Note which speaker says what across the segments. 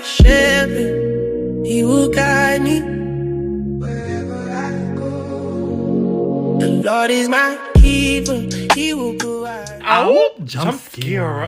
Speaker 1: shepherd, he will guide me wherever I go. The Lord is my keeper, he will provide.
Speaker 2: Ow! Jump scare.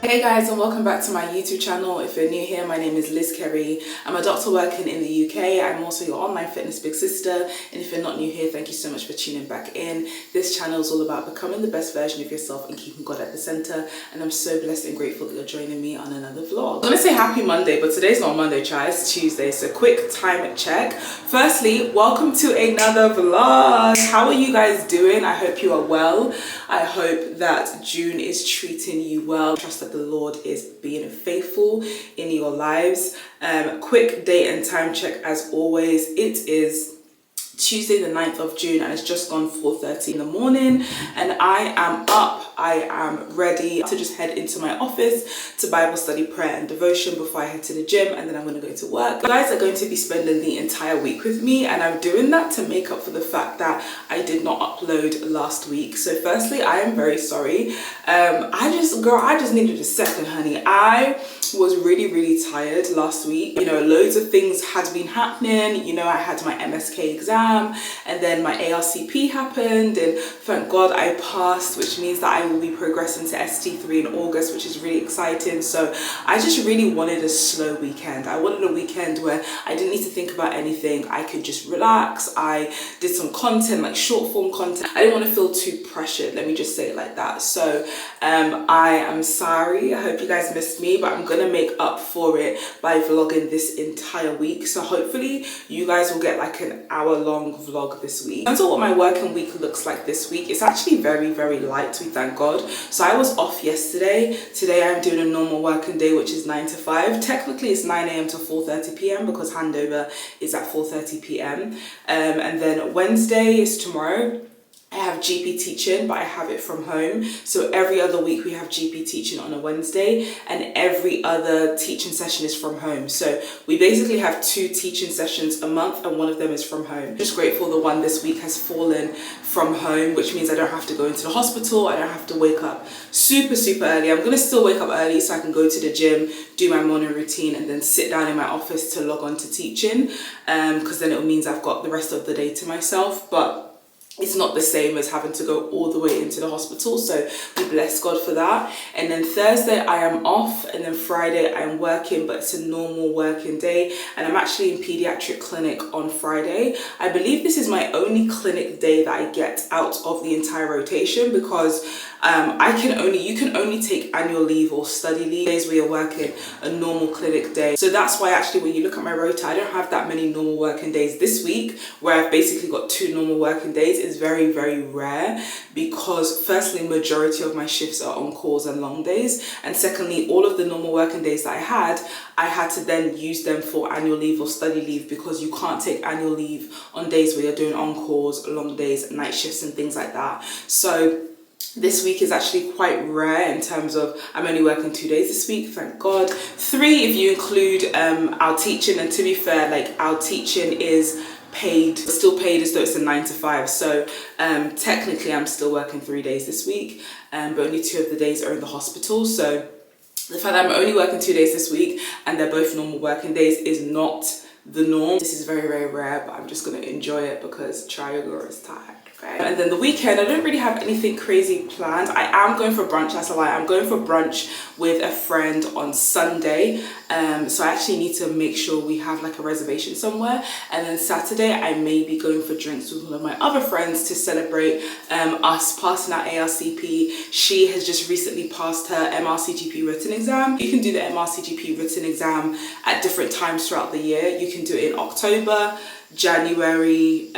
Speaker 3: Hey guys, and welcome back to my YouTube channel. If you're new here, my name is Liz Kerry. I'm a doctor working in the UK. I'm also your online fitness big sister, and if you're not new here, thank you so much for tuning back in. This channel is all about becoming the best version of yourself and keeping God at the center, and I'm so blessed and grateful that you're joining me on another vlog. I'm gonna say happy Monday, but today's not Monday, child, it's Tuesday, so quick time check. Firstly, welcome to another vlog. How are you guys doing? I hope you are well. I hope that June is treating you well. Trust that the Lord is being faithful in your lives. Quick date and time check as always. It is Tuesday the 9th of June and it's just gone 4:30 in the morning and I am up. I am ready to just head into my office to Bible study, prayer and devotion before I head to the gym, and then I'm going to go to work. You guys are going to be spending the entire week with me, and I'm doing that to make up for the fact that I did not upload last week. So firstly, I am very sorry. I just needed a second, honey. I was really tired last week. You know, loads of things had been happening. You know, I had my MSK exam and then my ARCP happened, and thank God I passed, which means that I will be progressing to ST3 in August, which is really exciting. So I just really wanted a slow weekend. I wanted a weekend where I didn't need to think about anything. I could just relax. I did some content, like short form content. I didn't want to feel too pressured, let me just say it like that. So I am sorry. I hope you guys missed me, but I'm gonna make up for it by vlogging this entire week. So hopefully you guys will get like an hour-long vlog this week. In terms of what my working week looks like this week, it's actually very light, we thank God. So I was off yesterday. Today I'm doing a normal working day, which is 9 to 5. Technically it's 9 a.m. to 4:30 p.m. because handover is at 4:30 p.m. And then Wednesday is tomorrow. I have GP teaching, but I have it from home. So every other week we have GP teaching on a Wednesday, and every other teaching session is from home. So we basically have 2 teaching sessions a month, and one of them is from home. Just grateful the one this week has fallen from home, which means I don't have to go into the hospital. I don't have to wake up super early. I'm gonna still wake up early so I can go to the gym, do my morning routine, and then sit down in my office to log on to teaching, because then it means I've got the rest of the day to myself. But it's not the same as having to go all the way into the hospital, so we bless God for that. And then Thursday I am off, and then Friday I am working, but it's a normal working day, and I'm actually in pediatric clinic on Friday. I believe this is my only clinic day that I get out of the entire rotation, because you can only take annual leave or study leave days where you're working a normal clinic day. So that's why actually when you look at my rota, I don't have that many normal working days this week, where I've basically got 2 normal working days. Is very rare, because firstly, majority of my shifts are on calls and long days, and secondly, all of the normal working days that I had to then use them for annual leave or study leave, because you can't take annual leave on days where you're doing on calls, long days, night shifts and things like that. So this week is actually quite rare in terms of I'm only working 2 days this week, thank God. 3 if you include our teaching, and to be fair, like our teaching is paid, still paid as though it's a 9 to 5. So technically I'm still working 3 days this week, but only 2 of the days are in the hospital. So the fact that I'm only working 2 days this week and they're both normal working days is not the norm. This is very rare, but I'm just gonna enjoy it because try your girl is tired. And then the weekend, I don't really have anything crazy planned. I am going for brunch, that's a lie. I'm going for brunch with a friend on Sunday. So I actually need to make sure we have like a reservation somewhere. And then Saturday, I may be going for drinks with one of my other friends to celebrate us passing our ARCP. She has just recently passed her MRCGP written exam. You can do the MRCGP written exam at different times throughout the year. You can do it in October, January,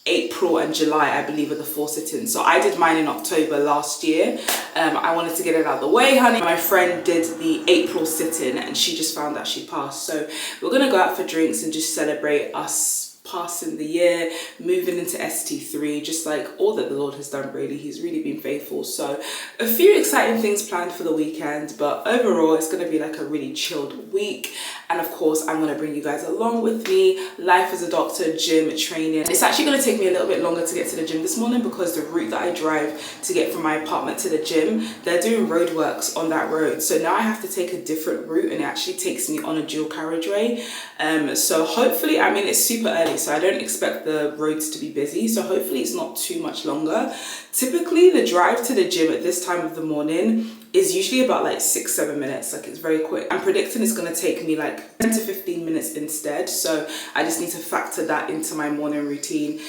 Speaker 3: April and July, I believe, are the 4 sit-ins. So I did mine in October last year. I wanted to get it out of the way, honey. My friend did the April sit-in and she just found that she passed. So we're gonna go out for drinks and just celebrate us passing the year, moving into ST3, just like all that the Lord has done, really. He's really been faithful. So a few exciting things planned for the weekend, but overall it's going to be like a really chilled week. And of course, I'm going to bring you guys along with me. Life as a doctor, gym, training. It's actually going to take me a little bit longer to get to the gym this morning because the route that I drive to get from my apartment to the gym, they're doing roadworks on that road. So now I have to take a different route and it actually takes me on a dual carriageway. So hopefully, I mean, it's super early, so I don't expect the roads to be busy. So hopefully it's not too much longer. Typically the drive to the gym at this time of the morning is usually about like 6-7 minutes. Like, it's very quick. I'm predicting it's going to take me like 10 to 15 minutes instead. So I just need to factor that into my morning routine.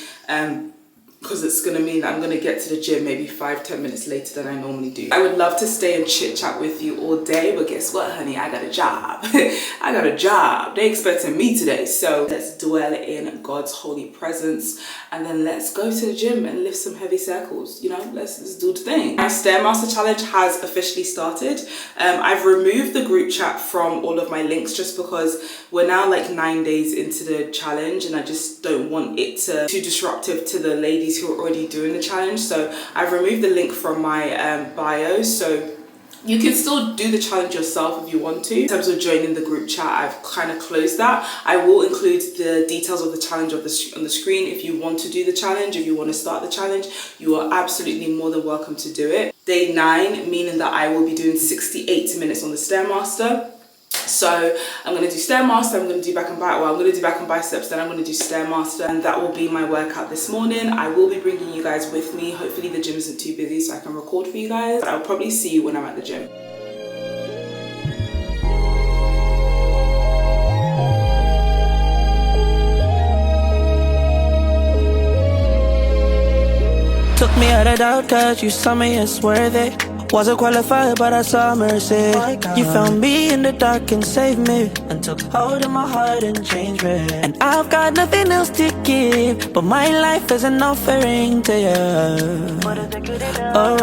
Speaker 3: Because it's going to mean that I'm going to get to the gym maybe 5-10 minutes later than I normally do. I would love to stay and chit chat with you all day, but guess what, honey? I got a job. I got a job. They expecting me today. So let's dwell in God's holy presence and then let's go to the gym and lift some heavy circles. You know, let's do the thing. My Stairmaster challenge has officially started. I've removed the group chat from all of my links just because we're now like 9 days into the challenge and I just don't want it to be too disruptive to the ladies who are already doing the challenge. So I've removed the link from my bio, so you can still do the challenge yourself if you want to. In terms of joining the group chat, I've kind of closed that. I will include the details of the challenge on the screen. If you want to do the challenge, if you want to start the challenge, you are absolutely more than welcome to do it. Day 9, meaning that I will be doing 68 minutes on the Stairmaster. So I'm going to do Stairmaster, I'm going to do back and biceps, well, I'm going to do back and biceps, then I'm going to do Stairmaster, and that will be my workout this morning. I will be bringing you guys with me. Hopefully the gym isn't too busy so I can record for you guys. I'll probably see you when I'm at the gym.
Speaker 1: Took me out of doubt cause you saw me as worthy. Wasn't qualified but I saw mercy. You found me in the dark and saved me, and took hold of my heart and changed me. And I've got nothing else to give, but my life is an offering to you. Oh,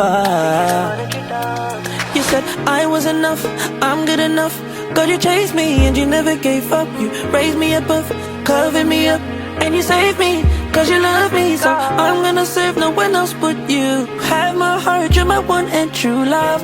Speaker 1: you said I was enough, I'm good enough. God, you chased me and you never gave up. You raised me above, covered me up, and you saved me, cause you love me. So I'm gonna serve no one else but you. Have my heart, you're my one and true love.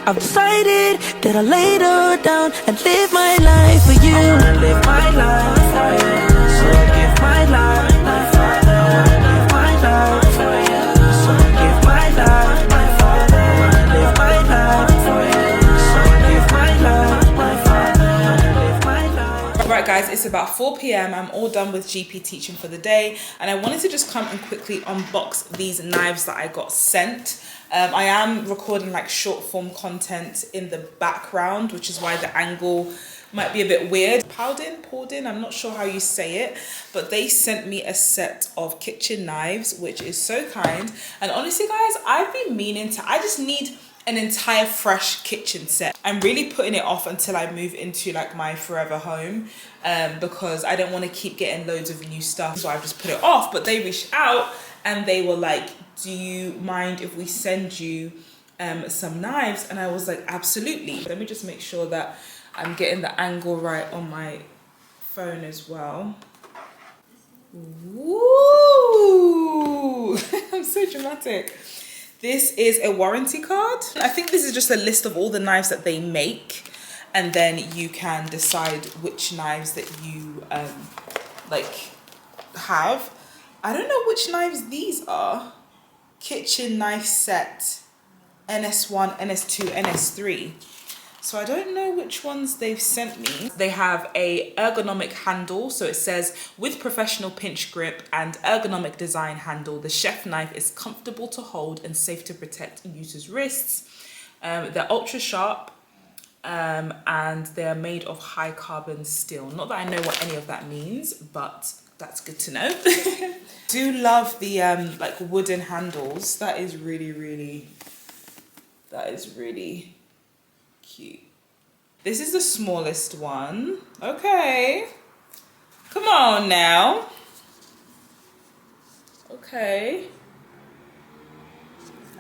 Speaker 1: I've decided that I'll lay it all down and live my life for you. I wanna live my life for you, so I give my life, my Father. I wanna live my life for you, so I give my life, my Father. I wanna live my life for you, so I give my life, my Father. I wanna live my life.
Speaker 3: Right guys, it's about 4 p.m. I'm all done with GP teaching for the day, and I wanted to just come and quickly unbox these knives that I got sent. I am recording like short form content in the background, which is why the angle might be a bit weird. Paudin, I'm not sure how you say it, but they sent me a set of kitchen knives, which is so kind. And honestly guys, I've been meaning to, I just need an entire fresh kitchen set. I'm really putting it off until I move into like my forever home, because I don't want to keep getting loads of new stuff, so I've just put it off. But they reached out and they were like, do you mind if we send you some knives? And I was like, absolutely. Let me just make sure that I'm getting the angle right on my phone as well. Woo! I'm so dramatic. This is a warranty card. I think this is just a list of all the knives that they make, and then you can decide which knives that you like have. I don't know which knives these are. Kitchen knife set, NS1, NS2, NS3. So I don't know which ones they've sent me. They have a ergonomic handle. So it says, with professional pinch grip and ergonomic design handle, the chef knife is comfortable to hold and safe to protect users' wrists. They're ultra sharp, and they're made of high carbon steel. Not that I know what any of that means, but that's good to know. Do love the like wooden handles. That is really cute. This is the smallest one. Okay, come on now. Okay.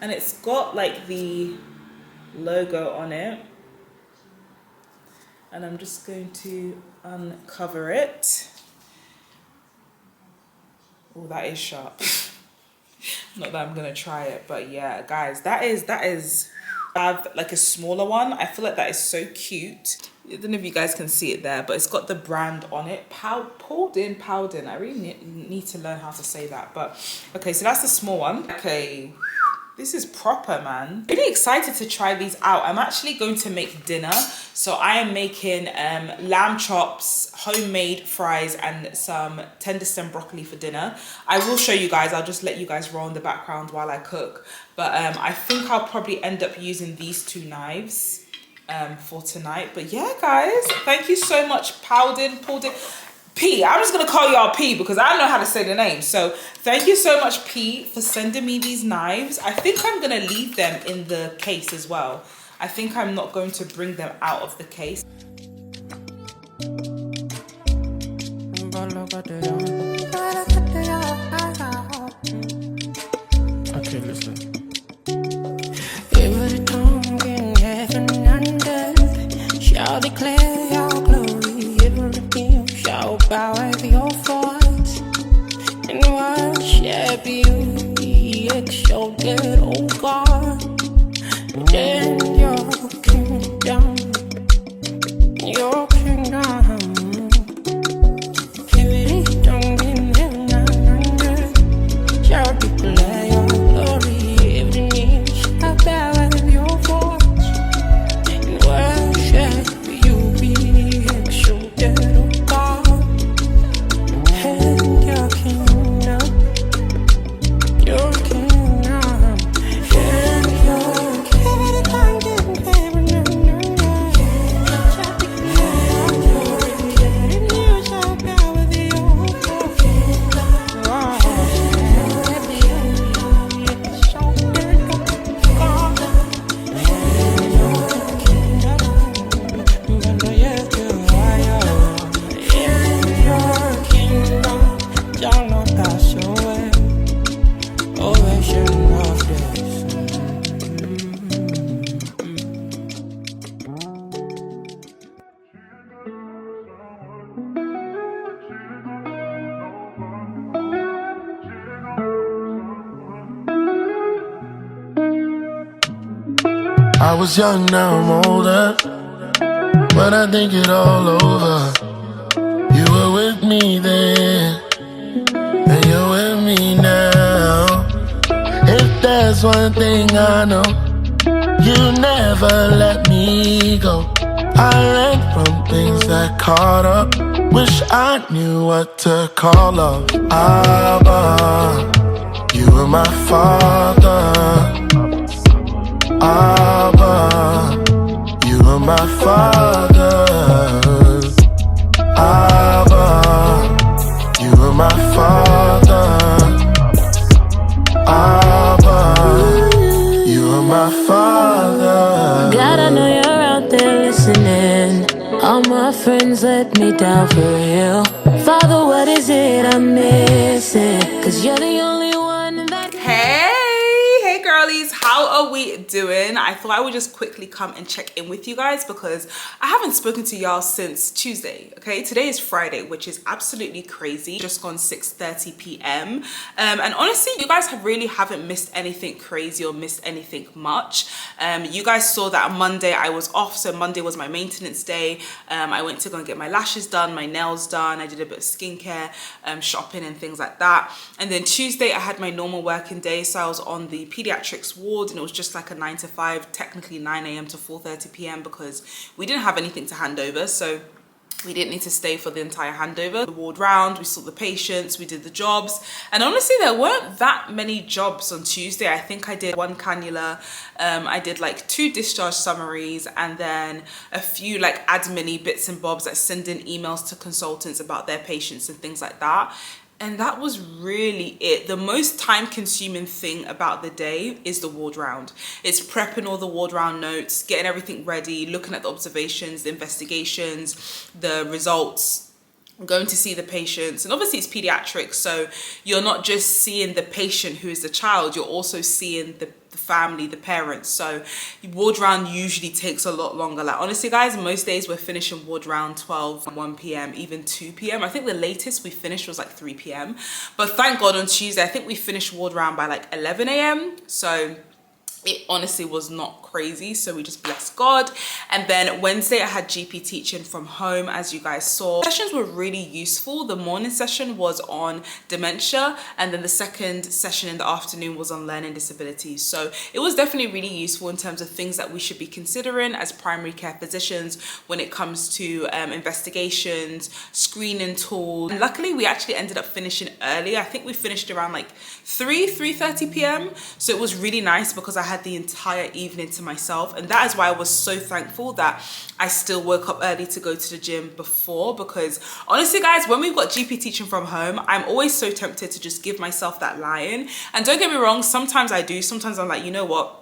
Speaker 3: And it's got like the logo on it. And I'm just going to uncover it. Oh, that is sharp. Not that I'm gonna try it, but yeah, guys, that is I have like a smaller one. I feel like that is so cute. I don't know if you guys can see it there, but it's got the brand on it. Paudin. I really need to learn how to say that. But okay, so that's the small one. Okay. This is proper, man. Really excited to try these out. I'm actually going to make dinner. So I am making lamb chops, homemade fries, and some tender stem broccoli for dinner. I will show you guys. I'll just let you guys roll in the background while I cook. But I think I'll probably end up using these two knives for tonight. But yeah, guys, thank you so much, Paudin. P. I'm just going to call y'all P because I don't know how to say the name. So thank you so much, P, for sending me these knives. I think I'm going to leave them in the case as well. I think I'm not going to bring them out of the case.
Speaker 2: Okay, listen.
Speaker 1: Every tongue in heaven and earth shall declare your glory. Everything shall bow at your voice and worship you. Be exalted, O God. Then your kingdom. Every tongue in heaven and earth shall declare your glory. Every knee shall bow at your voice and worship you. Be exalted, O God, and your kingdom, and your kingdom. Every tongue in heaven and earth shall declare your glory. Every knee shall bow at your voice.
Speaker 4: I was young, now I'm older. When I think it all over, you were with me then, and you're with me now. If there's one thing I know, you never let me go. I ran from things that caught up. Wish I knew what to call up. Abba, you were my father. Abba, you are my father. Abba, you are my father. Abba, you are my father.
Speaker 5: God, I know you're out there listening. All my friends let me down for real. Father, what is it I'm missing? 'Cause you're the only one that
Speaker 3: Hey girlies, how are we doing? I thought I would just quickly come and check in with you guys because I haven't spoken to y'all since Tuesday. Okay, today is Friday, which is absolutely crazy. Just gone 6:30 p.m. And honestly, you guys haven't missed anything crazy or missed anything much. You guys saw that on Monday I was off, so Monday was my maintenance day. I went to go and get my lashes done, my nails done. I did a bit of skincare, shopping and things like that. And then Tuesday I had my normal working day, so I was on the pediatrics ward, and it was just like a 9 to 5, technically 9 a.m. to 4:30 p.m. because we didn't have anything to hand over, so we didn't need to stay for the entire handover. The ward round, we saw the patients, we did the jobs, and honestly there weren't that many jobs on Tuesday. I think I did 1 cannula, I did like 2 discharge summaries, and then a few like admin-y bits and bobs, like sending emails to consultants about their patients and things like that. And that was really it. The most time-consuming thing about the day is the ward round. It's prepping all the ward round notes, getting everything ready, looking at the observations, the investigations, the results, going to see the patients, and obviously it's pediatrics, so you're not just seeing the patient who is the child, you're also seeing the family, the parents. So ward round usually takes a lot longer. Like honestly guys, most days we're finishing ward round 12, 1 p.m, even 2 p.m. I think the latest we finished was like 3 p.m, but thank God on Tuesday I think we finished ward round by like 11 a.m, so it honestly was not crazy, so we just bless God. And then Wednesday I had GP teaching from home, as you guys saw. Sessions were really useful. The morning session was on dementia, and then the second session in the afternoon was on learning disabilities. So it was definitely really useful in terms of things that we should be considering as primary care physicians when it comes to investigations, screening tools. And luckily we actually ended up finishing early. I think we finished around like 3:30 p.m. So it was really nice because I had the entire evening to myself, and that is why I was so thankful that I still woke up early to go to the gym before, because honestly guys, when we've got GP teaching from home, I'm always so tempted to just give myself that lie-in. And don't get me wrong, sometimes I do, sometimes I'm like, you know what,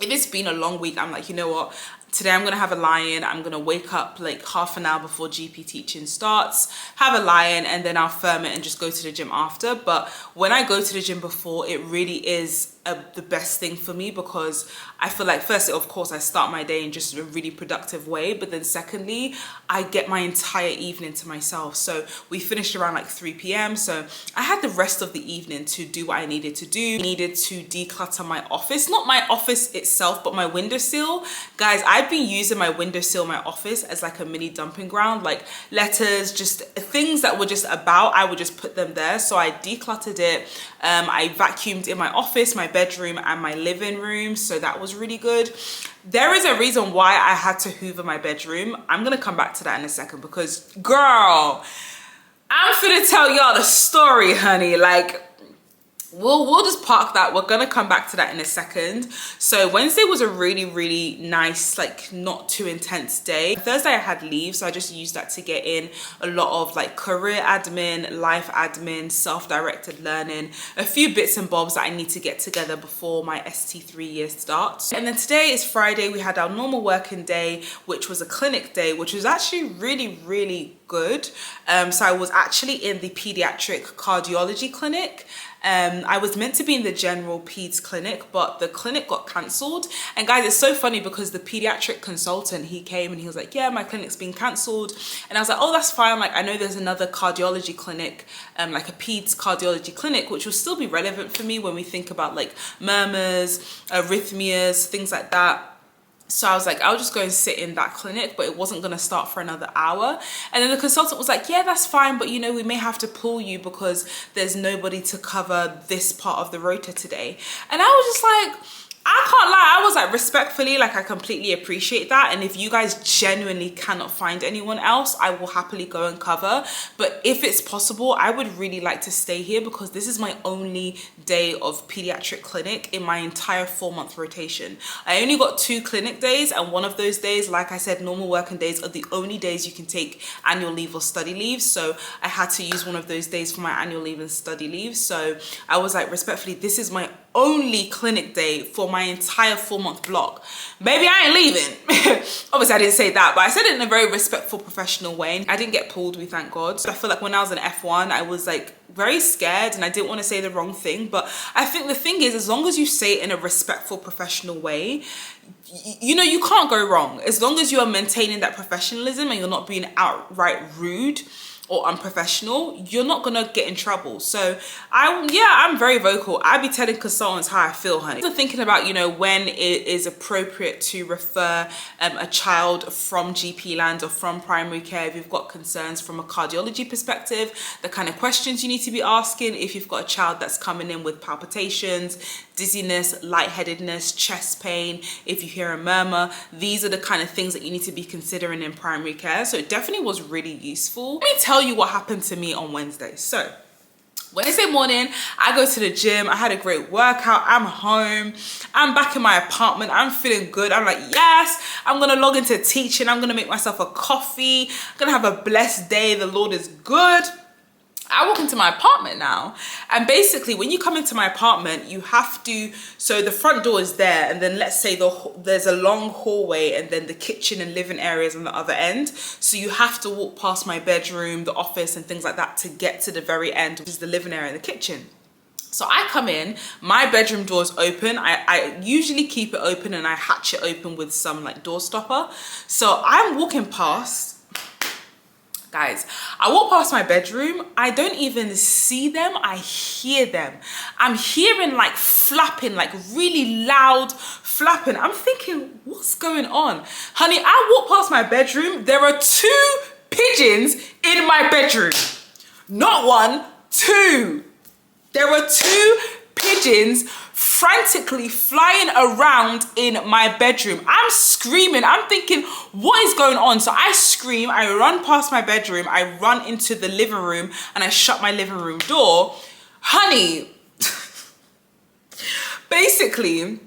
Speaker 3: if it's been a long week, I'm like, you know what, today I'm gonna have a lie-in. I'm gonna wake up like half an hour before GP teaching starts, have a lie-in, and then I'll firm it and just go to the gym after. But when I go to the gym before, it really is the best thing for me, because I feel like firstly, of course, I start my day in just a really productive way, but then secondly, I get my entire evening to myself. So we finished around like 3 p.m, so I had the rest of the evening to do what I needed to do. I needed to declutter my office, not my office itself, but my windowsill. Guys, I've been using my windowsill, my office, as like a mini dumping ground, like letters, just things that were just about, I would just put them there. So I decluttered it. I vacuumed in my office, my bedroom, and my living room, so that was really good. There is a reason why I had to hoover my bedroom. I'm gonna come back to that in a second, because girl, I'm finna tell y'all the story, honey. Like, we'll just park that. We're gonna come back to that in a second. So Wednesday was a really nice, like not too intense day. Thursday I had leave, so I just used that to get in a lot of like career admin, life admin, self-directed learning, a few bits and bobs that I need to get together before my ST3 year starts. And then today is Friday. We had our normal working day, which was a clinic day, which was actually really good. So I was actually in the pediatric cardiology clinic. I was meant to be in the general peds clinic, but the clinic got cancelled. And guys, it's so funny because the pediatric consultant, he came and he was like, yeah, my clinic's been cancelled. And I was like, oh, that's fine. Like, I know there's another cardiology clinic, like a peds cardiology clinic, which will still be relevant for me when we think about like murmurs, arrhythmias, things like that. So I was like, I'll just go and sit in that clinic, but it wasn't going to start for another hour. And then the consultant was like, yeah, that's fine, but you know, we may have to pull you because there's nobody to cover this part of the rota today. And I was just like, I can't lie, I was like, respectfully, like I completely appreciate that. And if you guys genuinely cannot find anyone else, I will happily go and cover. But if it's possible, I would really like to stay here because this is my only day of pediatric clinic in my entire 4-month rotation. I only got 2 clinic days, and one of those days, like I said, normal working days are the only days you can take annual leave or study leave. So I had to use one of those days for my annual leave and study leave. So I was like, respectfully, this is my only clinic day for my entire 4-month block. Maybe I ain't leaving. Obviously I didn't say that, but I said it in a very respectful, professional way. I didn't get pulled, we thank God. So I feel like when I was in F1, I was like very scared and I didn't want to say the wrong thing. But I think the thing is, as long as you say it in a respectful, professional way, you know, you can't go wrong. As long as you are maintaining that professionalism and you're not being outright rude or unprofessional, you're not gonna get in trouble. So I'm very vocal. I be telling consultants how I feel, honey. So thinking about, you know, when it is appropriate to refer a child from GP land or from primary care if you've got concerns from a cardiology perspective, the kind of questions you need to be asking if you've got a child that's coming in with palpitations, dizziness, lightheadedness, chest pain, if you hear a murmur, these are the kind of things that you need to be considering in primary care. So it definitely was really useful. Let me tell you what happened to me on Wednesday. So Wednesday morning, I go to the gym. I had a great workout. I'm home. I'm back in my apartment. I'm feeling good. I'm like, yes, I'm going to log into teaching. I'm going to make myself a coffee. I'm going to have a blessed day. The Lord is good. I walk into my apartment now, and basically when you come into my apartment, you have to, so the front door is there, and then let's say there's a long hallway, and then the kitchen and living areas on the other end. So you have to walk past my bedroom, the office and things like that to get to the very end, which is the living area and the kitchen. So I come in, my bedroom door is open. I usually keep it open and I hatch it open with some like door stopper. So I'm walking past, guys, I walk past my bedroom. I don't even see them, I hear them. I'm hearing like flapping, like really loud flapping. I'm thinking, what's going on? Honey, I walk past my bedroom. There are 2 pigeons in my bedroom. Not 1, 2. There were 2 pigeons frantically flying around in my bedroom. I'm screaming. I'm thinking, what is going on? So I scream, I run past my bedroom, I run into the living room, and I shut my living room door. Honey, basically,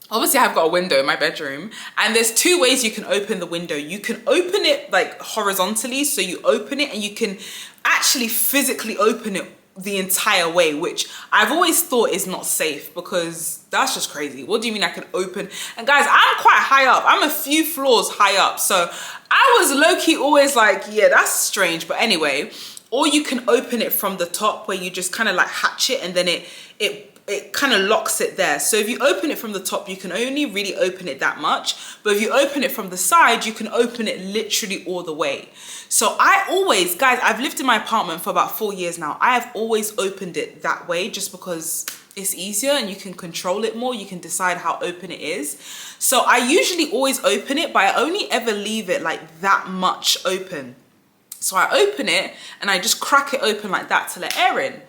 Speaker 3: obviously I've got a window in my bedroom, and there's 2 ways you can open the window. You can open it like horizontally, so you open it and you can actually physically open it the entire way, which I've always thought is not safe because that's just crazy. What do you mean I can open? And guys, I'm quite high up. I'm a few floors high up. So I was low-key always like, yeah, that's strange. But anyway, or you can open it from the top where you just kind of like hatch it and then it kind of locks it there. So if you open it from the top, you can only really open it that much. But if you open it from the side, you can open it literally all the way. So I always, guys, I've lived in my apartment for about 4 years now. I have always opened it that way just because it's easier and you can control it more. You can decide how open it is. So I usually always open it, but I only ever leave it like that much open. So I open it and I just crack it open like that to let air in.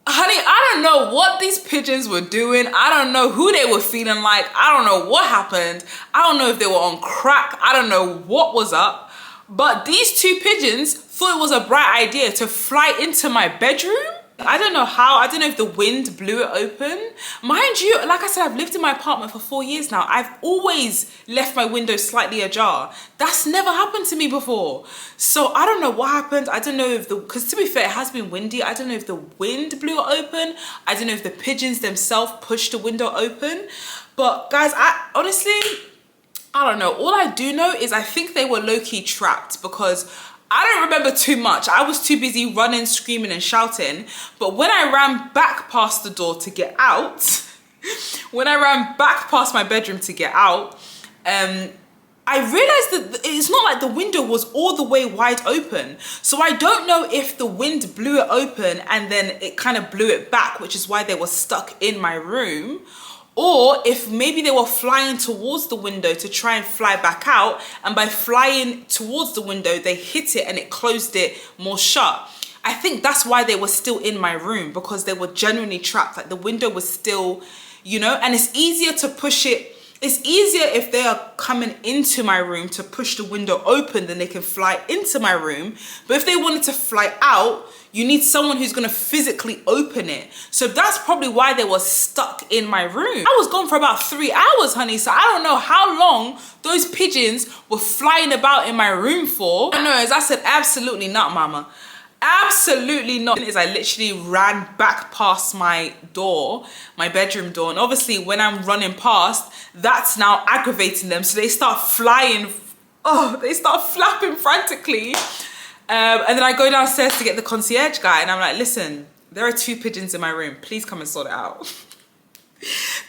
Speaker 3: Honey, I don't know what these pigeons were doing. I don't know who they were feeling like. I don't know what happened. I don't know if they were on crack. I don't know what was up. But these 2 pigeons thought it was a bright idea to fly into my bedroom. I don't know how. I don't know if the wind blew it open. Mind you, like I said, I've lived in my apartment for 4 years now. I've always left my window slightly ajar. That's never happened to me before. So I don't know what happened. I don't know if because to be fair, it has been windy. I don't know if the wind blew it open. I don't know if the pigeons themselves pushed the window open. But guys, I honestly, I don't know. All I do know is I think they were low-key trapped because I don't remember too much. I was too busy running, screaming and shouting. But when I ran back past the door to get out, when I ran back past my bedroom to get out, I realized that it's not like the window was all the way wide open. So I don't know if the wind blew it open and then it kind of blew it back, which is why they were stuck in my room. Or if maybe they were flying towards the window to try and fly back out, and by flying towards the window, they hit it and it closed it more shut. I think that's why they were still in my room, because they were genuinely trapped. Like the window was still, you know, and it's easier to push it. It's easier if they are coming into my room to push the window open, then they can fly into my room. But if they wanted to fly out, you need someone who's gonna physically open it. So that's probably why they were stuck in my room. I was gone for about 3 hours, honey. So I don't know how long those pigeons were flying about in my room for. I know, as I said, absolutely not, mama. Absolutely not. Is I literally ran back past my door, my bedroom door. And obviously when I'm running past, that's now aggravating them. So they start flying. Oh, they start flapping frantically. And then I go downstairs to get the concierge guy and I'm like, listen, there are 2 pigeons in my room. Please come and sort it out.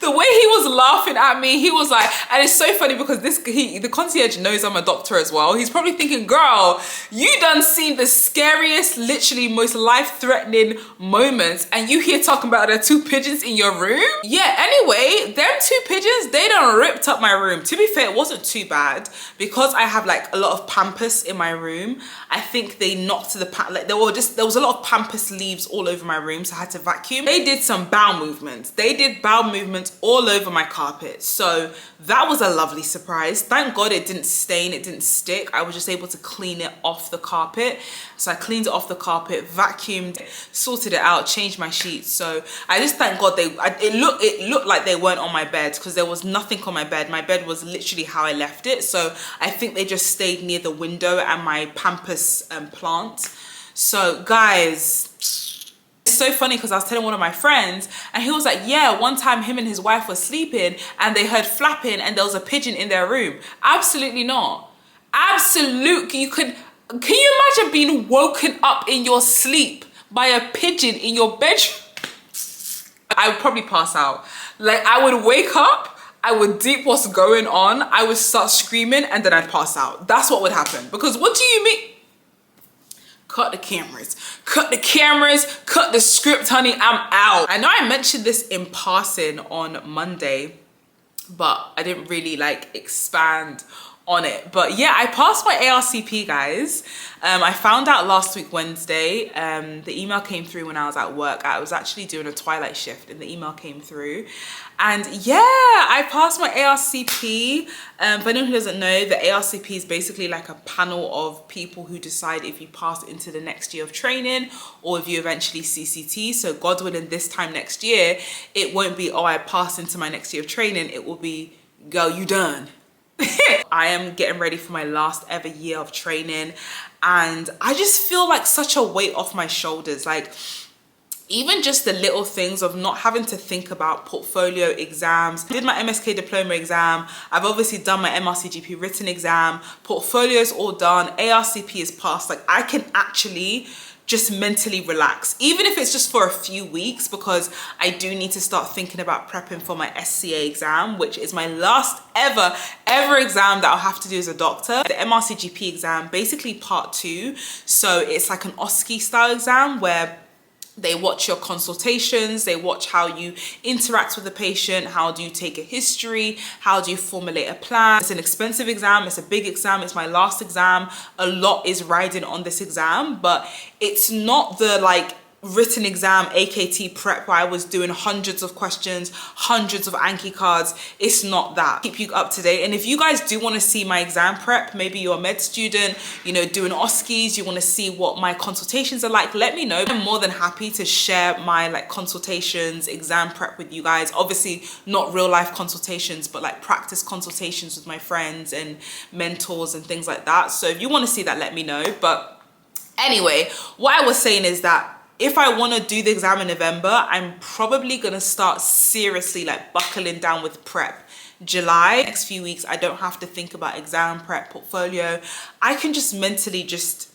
Speaker 3: The way he was laughing at me, he was like, and it's so funny because the concierge knows I'm a doctor as well. He's probably thinking, girl, you done seen the scariest, literally most life-threatening moments and you here talking about there are 2 pigeons in your room? Yeah, anyway, them 2 pigeons, they done ripped up my room. To be fair, it wasn't too bad because I have like a lot of pampas in my room. I think they knocked like there was a lot of pampas leaves all over my room, so I had to vacuum. They did some bowel movements. They did bowel movements all over my carpet. So that was a lovely surprise. Thank God it didn't stain, it didn't stick. I was just able to clean it off the carpet. So I cleaned it off the carpet, vacuumed, sorted it out, changed my sheets. So I just thank God it looked like they weren't on my bed because there was nothing on my bed. My bed was literally how I left it. So I think they just stayed near the window and my pampas plant. So guys, it's so funny because I was telling one of my friends and he was like, yeah, one time him and his wife were sleeping and they heard flapping and there was a pigeon in their room. Absolutely not. Absolutely. Can you imagine being woken up in your sleep by a pigeon in your bedroom? I would probably pass out. Like, I would wake up, I would deep what's going on, I would start screaming, and then I'd pass out. That's what would happen. Because what do you mean? Cut the cameras. Cut the cameras. Cut the script, honey. I'm out. I know I mentioned this in passing on Monday, but I didn't really like expand on it. But yeah, I passed my ARCP, guys. I found out last week Wednesday. The email came through when I was at work. I was actually doing a twilight shift and the email came through, and yeah, I passed my ARCP. For anyone who doesn't know, the ARCP is basically like a panel of people who decide if you pass into the next year of training or if you eventually CCT. So God willing, this time next year it won't be, oh, I passed into my next year of training. It will be, girl, you done. I am getting ready for my last ever year of training, and I just feel like such a weight off my shoulders. Like, even just the little things of not having to think about portfolio exams. I did my MSK diploma exam. I've obviously done my MRCGP written exam. Portfolio's all done. ARCP is passed. Like, I can actually just mentally relax, even if it's just for a few weeks, because I do need to start thinking about prepping for my SCA exam, which is my last ever exam that I'll have to do as a doctor. The MRCGP exam, basically part 2. So it's like an OSCE style exam where they watch your consultations, they watch how you interact with the patient, how do you take a history, how do you formulate a plan. It's an expensive exam, it's a big exam, it's my last exam. A lot is riding on this exam, but it's not the like written exam AKT prep where I was doing hundreds of questions, hundreds of Anki cards. It's not that. Keep you up to date. And if you guys do want to see my exam prep, maybe you're a med student, you know, doing OSCEs, you want to see what my consultations are like, let me know. I'm more than happy to share my like consultations, exam prep with you guys. Obviously not real life consultations, but like practice consultations with my friends and mentors and things like that. So if you want to see that, let me know. But anyway, what I was saying is that if I want to do the exam in November, I'm probably going to start seriously like buckling down with prep. July, next few weeks, I don't have to think about exam prep, portfolio. I can just mentally just,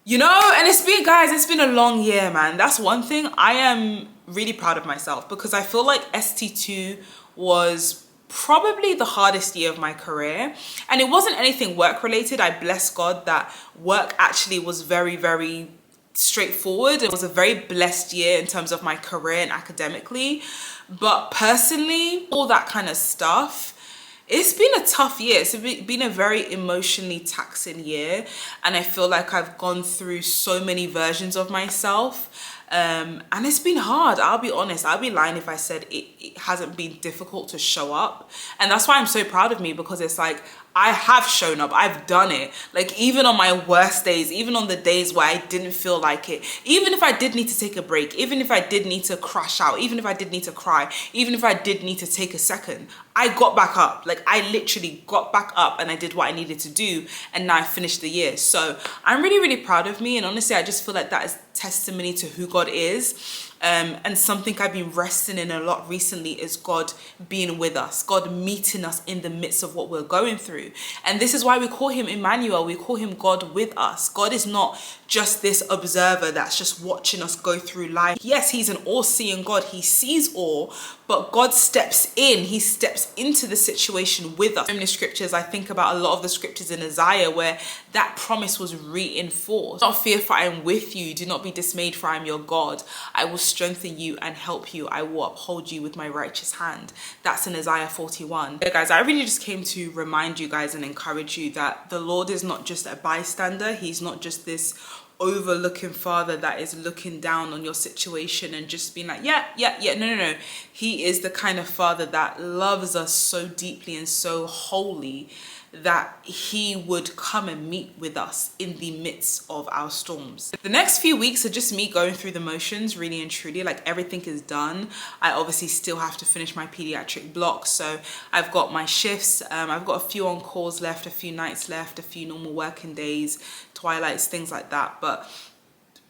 Speaker 3: you know, and it's been, guys, it's been a long year, man. That's one thing. I am really proud of myself because I feel like ST2 was probably the hardest year of my career, and it wasn't anything work related. I bless God that work actually was very, very straightforward. It was a very blessed year in terms of my career and academically, but personally, all that kind of stuff, it's been a tough year. It's been a very emotionally taxing year, and I feel like I've gone through so many versions of myself, and it's been hard. I'll be honest, I'll be lying if I said it hasn't been difficult to show up. And that's why I'm so proud of me, because it's like I have shown up, I've done it. Like, even on my worst days, even on the days where I didn't feel like it, even if I did need to take a break, even if I did need to crash out, even if I did need to cry, even if I did need to take a second, I got back up. Like, I literally got back up and I did what I needed to do, and now I finished the year. So I'm really, really proud of me, and honestly, I just feel like that is testimony to who God is. And something I've been resting in a lot recently is God being with us, God meeting us in the midst of what we're going through. And this is why we call him Emmanuel. We call him God with us. God is not just this observer that's just watching us go through life. Yes, he's an all-seeing God. He sees all, but God steps in. He steps into the situation with us. In the scriptures, I think about a lot of the scriptures in Isaiah where that promise was reinforced. Do not fear, for I am with you. Do not be dismayed, for I am your God. I will strengthen you and help you. I will uphold you with my righteous hand. That's in Isaiah 41. Yeah, guys, I really just came to remind you guys and encourage you that the Lord is not just a bystander. He's not just this overlooking father that is looking down on your situation and just being like, yeah. No. He is the kind of father that loves us so deeply and so wholly that he would come and meet with us in the midst of our storms. The next few weeks are just me going through the motions, really and truly. Like, everything is done. I obviously still have to finish my pediatric block, so I've got my shifts. I've got a few on calls left, a few nights left, a few normal working days, twilights, things like that. But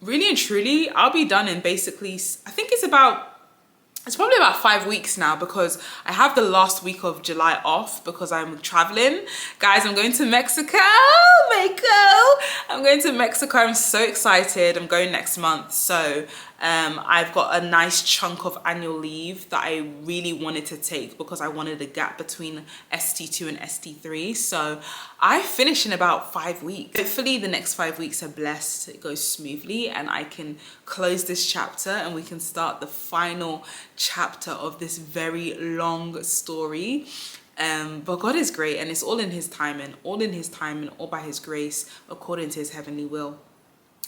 Speaker 3: really and truly, I'll be done in basically, I think it's probably about 5 weeks now, because I have the last week of July off because I'm traveling. Guys, I'm going to Mexico. I'm going to Mexico. I'm so excited. I'm going next month. So I've got a nice chunk of annual leave that I really wanted to take because I wanted a gap between ST2 and ST3. So I finish in about 5 weeks. Hopefully the next 5 weeks are blessed, it goes smoothly, and I can close this chapter and we can start the final chapter of this very long story. But God is great, and it's all in his time, and all by his grace, according to his heavenly will.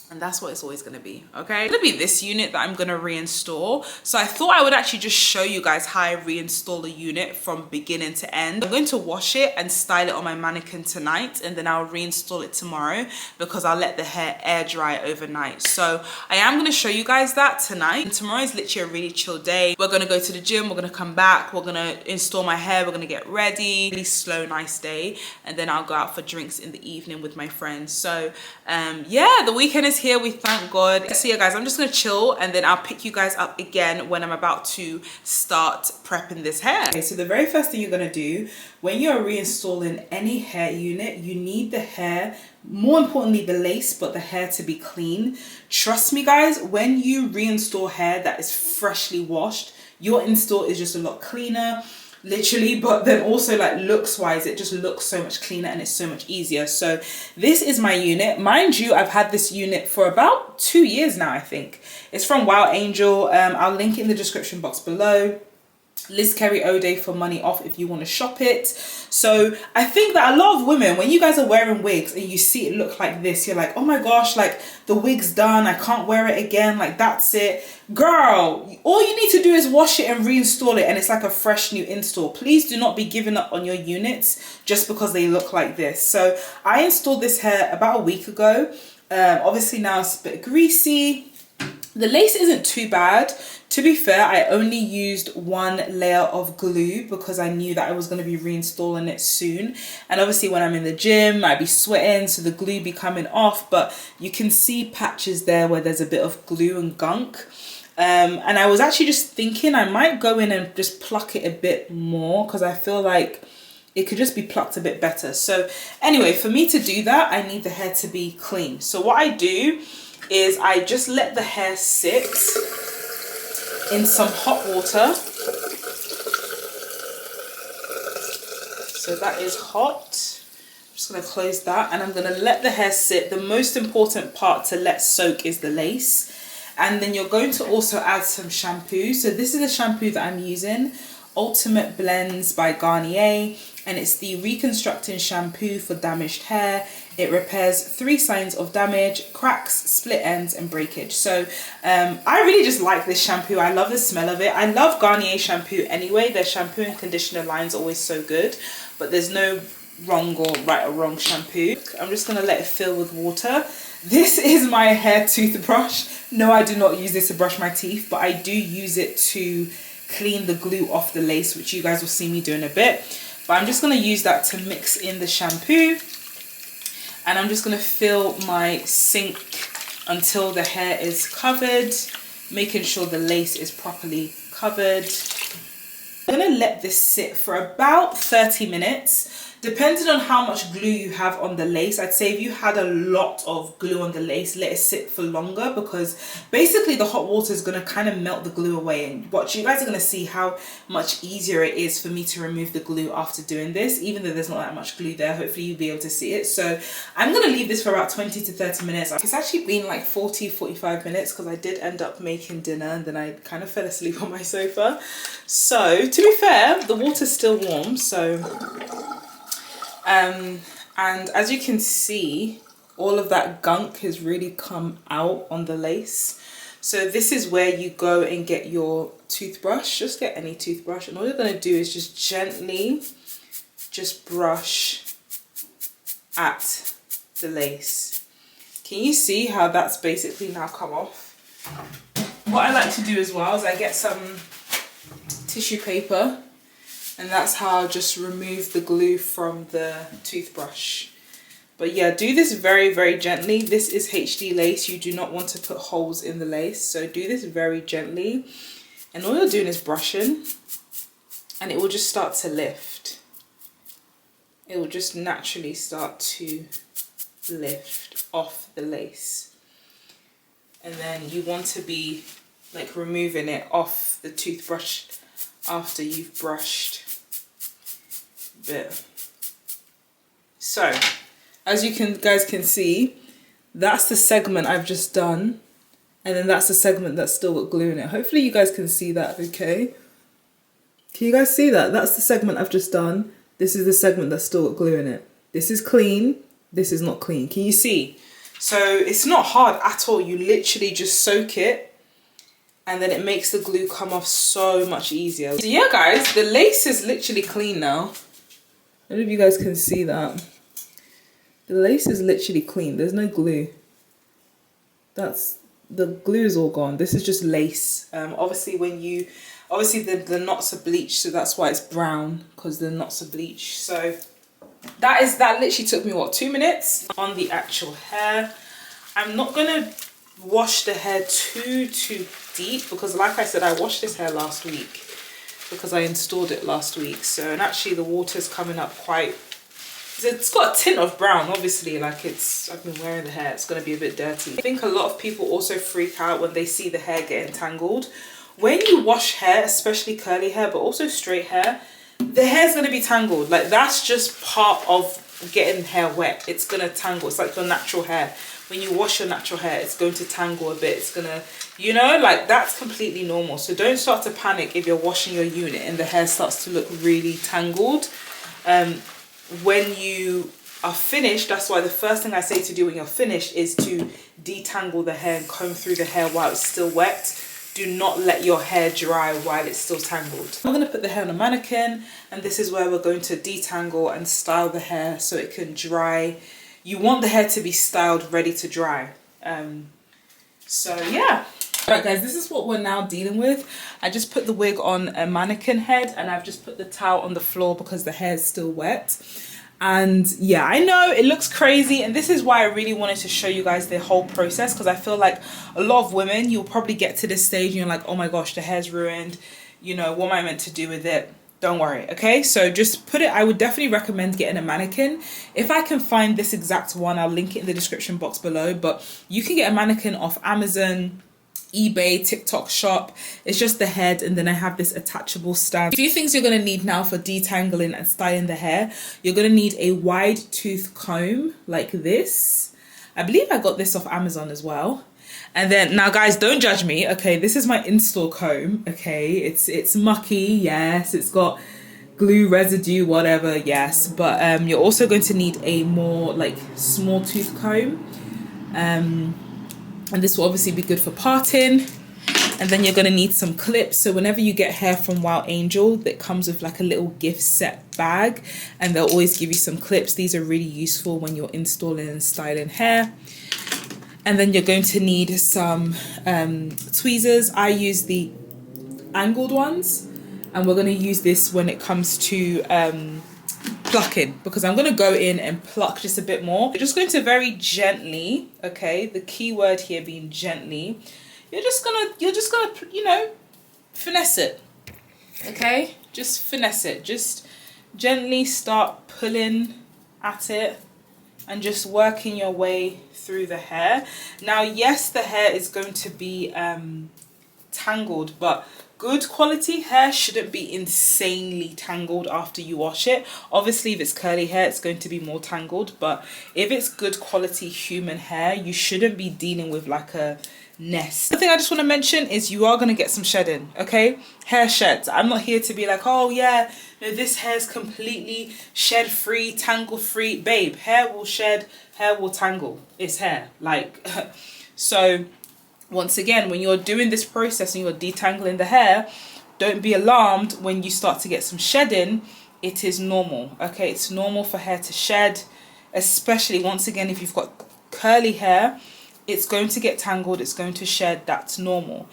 Speaker 3: And that's what it's always going to be, okay? It's going to be this unit that I'm going to reinstall. So I thought I would actually just show you guys how I reinstall a unit from beginning to end. I'm going to wash it and style it on my mannequin tonight, and then I'll reinstall it tomorrow because I'll let the hair air dry overnight. So I am going to show you guys that tonight. And tomorrow is literally a really chill day. We're going to go to the gym, we're going to come back, we're going to install my hair, we're going to get ready. Really slow, nice day. And then I'll go out for drinks in the evening with my friends. So yeah, the weekend is here, we thank God. So yeah guys, I'm just gonna chill and then I'll pick you guys up again when I'm about to start prepping this hair. Okay, so the very first thing you're gonna do when you're reinstalling any hair unit, you need the hair, more importantly the lace, but the hair to be clean. Trust me guys, when you reinstall hair that is freshly washed, your install is just a lot cleaner, literally, but then also like looks wise, it just looks so much cleaner and it's so much easier. So this is my unit. Mind you, I've had this unit for about 2 years now, I think. It's from Wild Angel. I'll link it in the description box below. Liz Kerry O'Day for money off if you want to shop it. So I think that a lot of women, when you guys are wearing wigs and you see it look like this, you're like, oh my gosh, like the wig's done, I can't wear it again, like that's it. Girl, all you need to do is wash it and reinstall it and it's like a fresh new install. Please do not be giving up on your units just because they look like this. So I installed this hair about a week ago. Obviously now it's a bit greasy. The lace isn't too bad. To be fair, I only used one layer of glue because I knew that I was going to be reinstalling it soon. And obviously when I'm in the gym, I'd be sweating, so the glue be coming off. But you can see patches there where there's a bit of glue and gunk. And I was actually just thinking I might go in and just pluck it a bit more because I feel like it could just be plucked a bit better. So anyway, for me to do that, I need the hair to be clean. So what I do is I just let the hair sit in some hot water. So that is hot. I'm just gonna close that and I'm gonna let the hair sit. The most important part to let soak is the lace. And then you're going to also add some shampoo. So this is the shampoo that I'm using, Ultimate Blends by Garnier, and it's the reconstructing shampoo for damaged hair. It repairs 3 signs of damage: cracks, split ends and breakage. So I really just like this shampoo. I love the smell of it. I love Garnier shampoo anyway. Their shampoo and conditioner line's always so good, but there's no wrong or right or wrong shampoo. I'm just gonna let it fill with water. This is my hair toothbrush. No, I do not use this to brush my teeth, but I do use it to clean the glue off the lace, which you guys will see me do in a bit. But I'm just going to use that to mix in the shampoo. And I'm just going to fill my sink until the hair is covered, making sure the lace is properly covered. I'm going to let this sit for about 30 minutes. Depending on how much glue you have on the lace, I'd say if you had a lot of glue on the lace, let it sit for longer, because basically the hot water is going to kind of melt the glue away. And what you guys are going to see how much easier it is for me to remove the glue after doing this, even though there's not that much glue there. Hopefully you'll be able to see it. So I'm going to leave this for about 20 to 30 minutes. It's actually been like 45 minutes because I did end up making dinner and then I kind of fell asleep on my sofa. So to be fair, the water's still warm. So and as you can see, all of that gunk has really come out on the lace. So this is where you go and get your toothbrush. Just get any toothbrush, and all you're going to do is just gently just brush at the lace. Can you see how that's basically now come off? What I like to do as well is I get some tissue paper, and that's how I'll just remove the glue from the toothbrush. But yeah, do this very, very gently. This is HD lace. You do not want to put holes in the lace. So do this very gently. And all you're doing is brushing. And it will just start to lift. It will just naturally start to lift off the lace. And then you want to be like removing it off the toothbrush after you've brushed a bit. So, as you guys can see, that's the segment I've just done. And then that's the segment that's still got glue in it. Hopefully you guys can see that, okay? Can you guys see that? That's the segment I've just done. This is the segment that's still got glue in it. This is clean. This is not clean. Can you see? So it's not hard at all. You literally just soak it and then it makes the glue come off so much easier. So yeah, guys, the lace is literally clean now. I don't know if you guys can see that. The lace is literally clean. There's no glue. The glue is all gone. This is just lace. Obviously the knots are bleached, so that's why it's brown, because the knots are bleached. So that literally took me what, 2 minutes on the actual hair. I'm not gonna wash the hair too deep, because like I said, I washed this hair last week because I installed it last week. So, and actually the water's coming up quite, it's got a tint of brown, obviously, like I've been wearing the hair, it's going to be a bit dirty. I think a lot of people also freak out when they see the hair getting tangled. When you wash hair, especially curly hair, but also straight hair, the hair's going to be tangled. Like, that's just part of getting hair wet. It's going to tangle. It's like your natural hair. When you wash your natural hair, it's going to tangle a bit. It's going to, you know, like, that's completely normal. So don't start to panic if you're washing your unit and the hair starts to look really tangled. When you are finished, that's why the first thing I say to do when you're finished is to detangle the hair and comb through the hair while it's still wet. Do not let your hair dry while it's still tangled. I'm going to put the hair on a mannequin, and this is where we're going to detangle and style the hair so it can dry. You want the hair to be styled, ready to dry. So yeah. Alright guys, this is what we're now dealing with. I just put the wig on a mannequin head and I've just put the towel on the floor because the hair is still wet. And yeah, I know it looks crazy, and this is why I really wanted to show you guys the whole process, because I feel like a lot of women, you'll probably get to this stage and you're like, oh my gosh, the hair's ruined. You know, what am I meant to do with it? Don't worry, okay? So just put it, I would definitely recommend getting a mannequin. If I can find this exact one, I'll link it in the description box below, but you can get a mannequin off Amazon, eBay, TikTok shop. It's just the head, and then I have this attachable stand. A few things you're going to need now for detangling and styling the hair. You're going to need a wide tooth comb like this. I believe I got this off Amazon as well. And then, now guys, don't judge me, okay? This is my install comb, okay? It's mucky, yes. It's got glue residue, whatever, yes. But you're also going to need a more like small tooth comb. And this will obviously be good for parting. And then you're going to need some clips. So whenever you get hair from Wild Angel, that comes with like a little gift set bag, and they'll always give you some clips. These are really useful when you're installing and styling hair. And then you're going to need some tweezers. I use the angled ones, and we're going to use this when it comes to plucking, because I'm going to go in and pluck just a bit more. You're just going to very gently, okay, the key word here being gently, you're just gonna you know, finesse it, okay? Just finesse it. Just gently start pulling at it and just working your way through the hair. Now, yes, the hair is going to be tangled, but good quality hair shouldn't be insanely tangled after you wash it. Obviously, if it's curly hair, it's going to be more tangled, but if it's good quality human hair, you shouldn't be dealing with like a nest. The thing I just want to mention is you are going to get some shedding, okay? Hair sheds. I'm not here to be like, oh yeah, no, this hair's completely shed free, tangle free. Babe, hair will shed, hair will tangle. It's hair, like so once again, when you're doing this process and you're detangling the hair, don't be alarmed when you start to get some shedding. It is normal, okay? It's normal for hair to shed, especially once again if you've got curly hair. It's going to get tangled, it's going to shed, that's normal.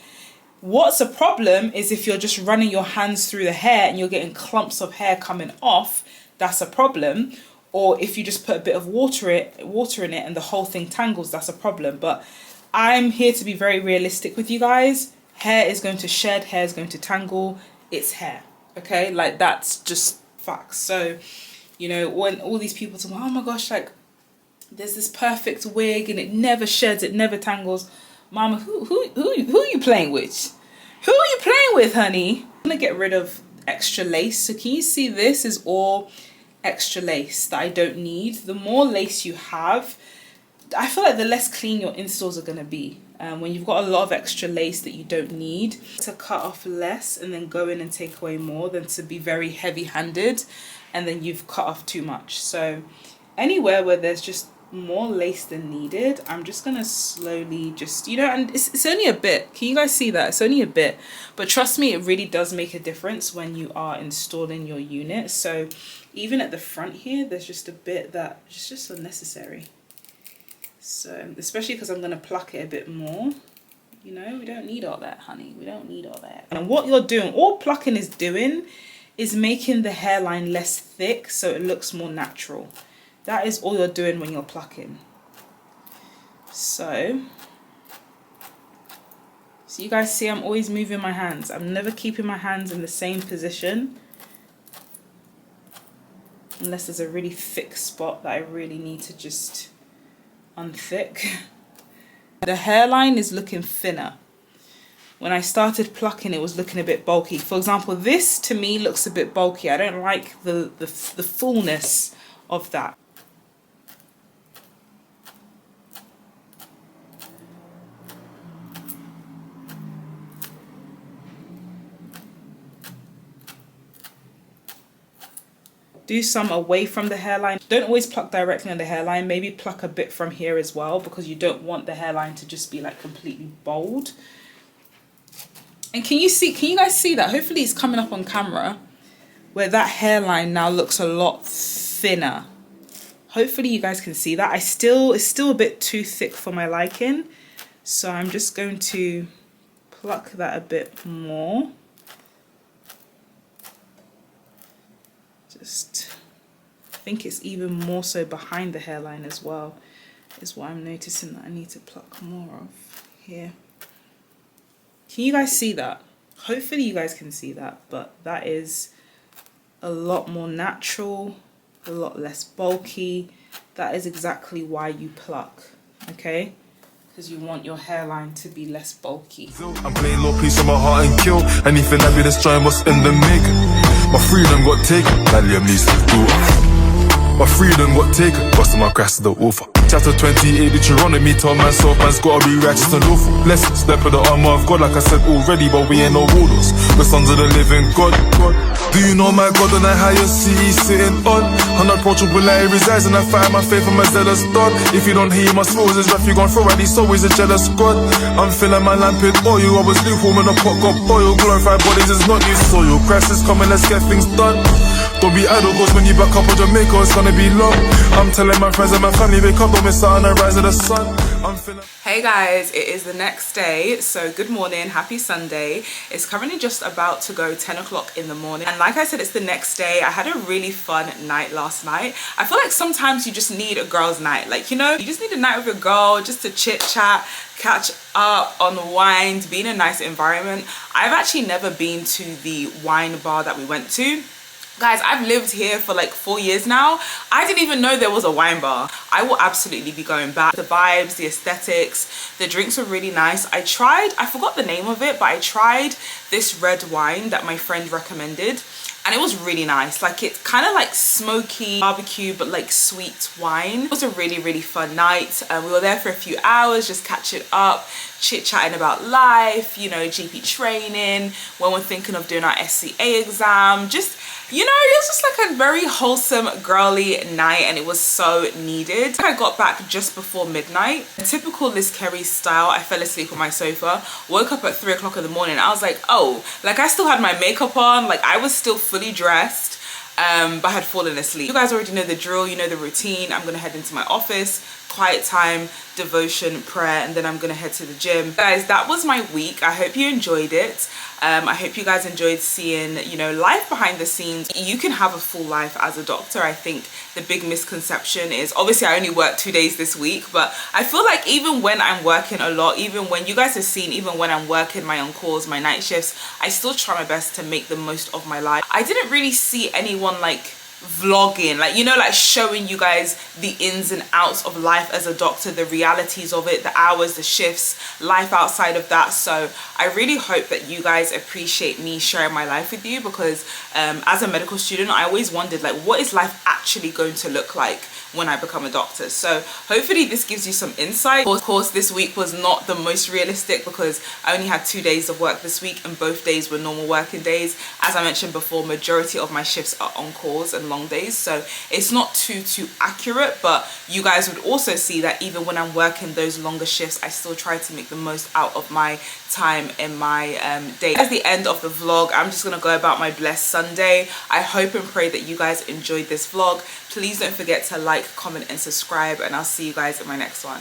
Speaker 3: What's a problem is if you're just running your hands through the hair and you're getting clumps of hair coming off, that's a problem. or if you just put a bit of water in it and the whole thing tangles, that's a problem. But I'm here to be very realistic with you guys. Hair is going to shed, hair is going to tangle, it's hair, okay? Like, that's just facts. So, you know, when all these people say, oh my gosh, like, there's this perfect wig and it never sheds, it never tangles. Mama, who are you playing with? Who are you playing with, honey? I'm gonna get rid of extra lace. So can you see this is all extra lace that I don't need? The more lace you have, I feel like the less clean your installs are gonna be. When you've got a lot of extra lace that you don't need, to cut off less and then go in and take away more than to be very heavy-handed and then you've cut off too much. So anywhere where there's just more lace than needed, I'm just gonna slowly just, you know, and it's only a bit. Can you guys see that? It's only a bit, but trust me, it really does make a difference when you are installing your unit. So even at the front here, there's just a bit that is just unnecessary. So especially because I'm gonna pluck it a bit more, you know, we don't need all that, honey. We don't need all that. And what you're doing, all plucking is doing, is making the hairline less thick so it looks more natural. That is all you're doing when you're plucking. So you guys see I'm always moving my hands. I'm never keeping my hands in the same position unless there's a really thick spot that I really need to just unthick. The hairline is looking thinner. When I started plucking, it was looking a bit bulky. For example, this to me looks a bit bulky. I don't like the fullness of that. Do some away from the hairline. Don't always pluck directly on the hairline. Maybe pluck a bit from here as well, because you don't want the hairline to just be like completely bold. And can you guys see that? Hopefully it's coming up on camera where that hairline now looks a lot thinner. Hopefully you guys can see that. It's still a bit too thick for my liking. So I'm just going to pluck that a bit more. I think it's even more so behind the hairline as well, is what I'm noticing that I need to pluck more of here. Can you guys see that? Hopefully you guys can see that, but that is a lot more natural, a lot less bulky. That is exactly why you pluck, okay? Because you want your hairline to be less bulky.
Speaker 6: I'm playing low piece on my heart and kill anything that be destroying what's in the making. My freedom got taken, like Liam Neeson do. My freedom got taken, busting my cracks to the author. Chapter 28, Deuteronomy told myself man's gotta be righteous and lawful. Blessed, step of the armor of God, like I said already, but we ain't no rulers. The sons of the living God. Do you know my God and I higher city sitting on? Unapproachable light resides and I find my faith in my zealous God. If you don't hear my slows, his wrath you gon' throw at he's always a jealous God. I'm filling my lamp with oil, I was lukewarm when the pot got boiled. Glorified bodies is not new soil. Christ is coming, let's get things done. Don't be idle, cause when you back up on Jamaica, it's gonna be long. I'm telling my friends and my family, wake up, don't miss out on the rise of the sun.
Speaker 3: Hey guys, it is the next day, so good morning, happy Sunday. It's currently just about to go 10 o'clock in the morning, and like I said, it's the next day. I had a really fun night last night. I feel like sometimes you just need a girl's night, like, you know, you just need a night with your girl just to chit chat, catch up, unwind, be in a nice environment. I've actually never been to the wine bar that we went to. Guys, I've lived here for like 4 years now. I didn't even know there was a wine bar. I will absolutely be going back. The vibes, the aesthetics, the drinks were really nice. I forgot the name of it, but I tried this red wine that my friend recommended, and it was really nice. Like, it's kind of like smoky barbecue, but like sweet wine. It was a really, really fun night. We were there for a few hours, just catching up, chit-chatting about life, you know, GP training, when we're thinking of doing our SCA exam, just, you know, it was just like a very wholesome girly night, and it was so needed. I got back just before midnight. A typical Liz Kerry style, I fell asleep on my sofa, woke up at 3 o'clock in the morning. I was like, oh, like I still had my makeup on, like I was still fully dressed, but I had fallen asleep. You guys already know the drill, you know the routine. I'm gonna head into my office, quiet time, devotion, prayer, and then I'm gonna head to the gym. Guys, that was my week. I hope you enjoyed it. I hope you guys enjoyed seeing, you know, life behind the scenes. You can have a full life as a doctor. I think the big misconception is, obviously I only work 2 days this week, but I feel like even when I'm working a lot, even when you guys have seen, even when I'm working my on-calls, my night shifts, I still try my best to make the most of my life. I didn't really see anyone like vlogging, like, you know, like showing you guys the ins and outs of life as a doctor, the realities of it, the hours, the shifts, life outside of that. So I really hope that you guys appreciate me sharing my life with you, because as a medical student, I always wondered, like, what is life actually going to look like when I become a doctor? So hopefully this gives you some insight. Of course, this week was not the most realistic because I only had 2 days of work this week, and both days were normal working days. As I mentioned before, majority of my shifts are on calls and long days, so it's not too accurate, but you guys would also see that even when I'm working those longer shifts, I still try to make the most out of my time in my day. That's the end of the vlog. I'm just gonna go about my blessed Sunday. I hope and pray that you guys enjoyed this vlog. Please don't forget to like, comment, and subscribe, and I'll see you guys in my next one.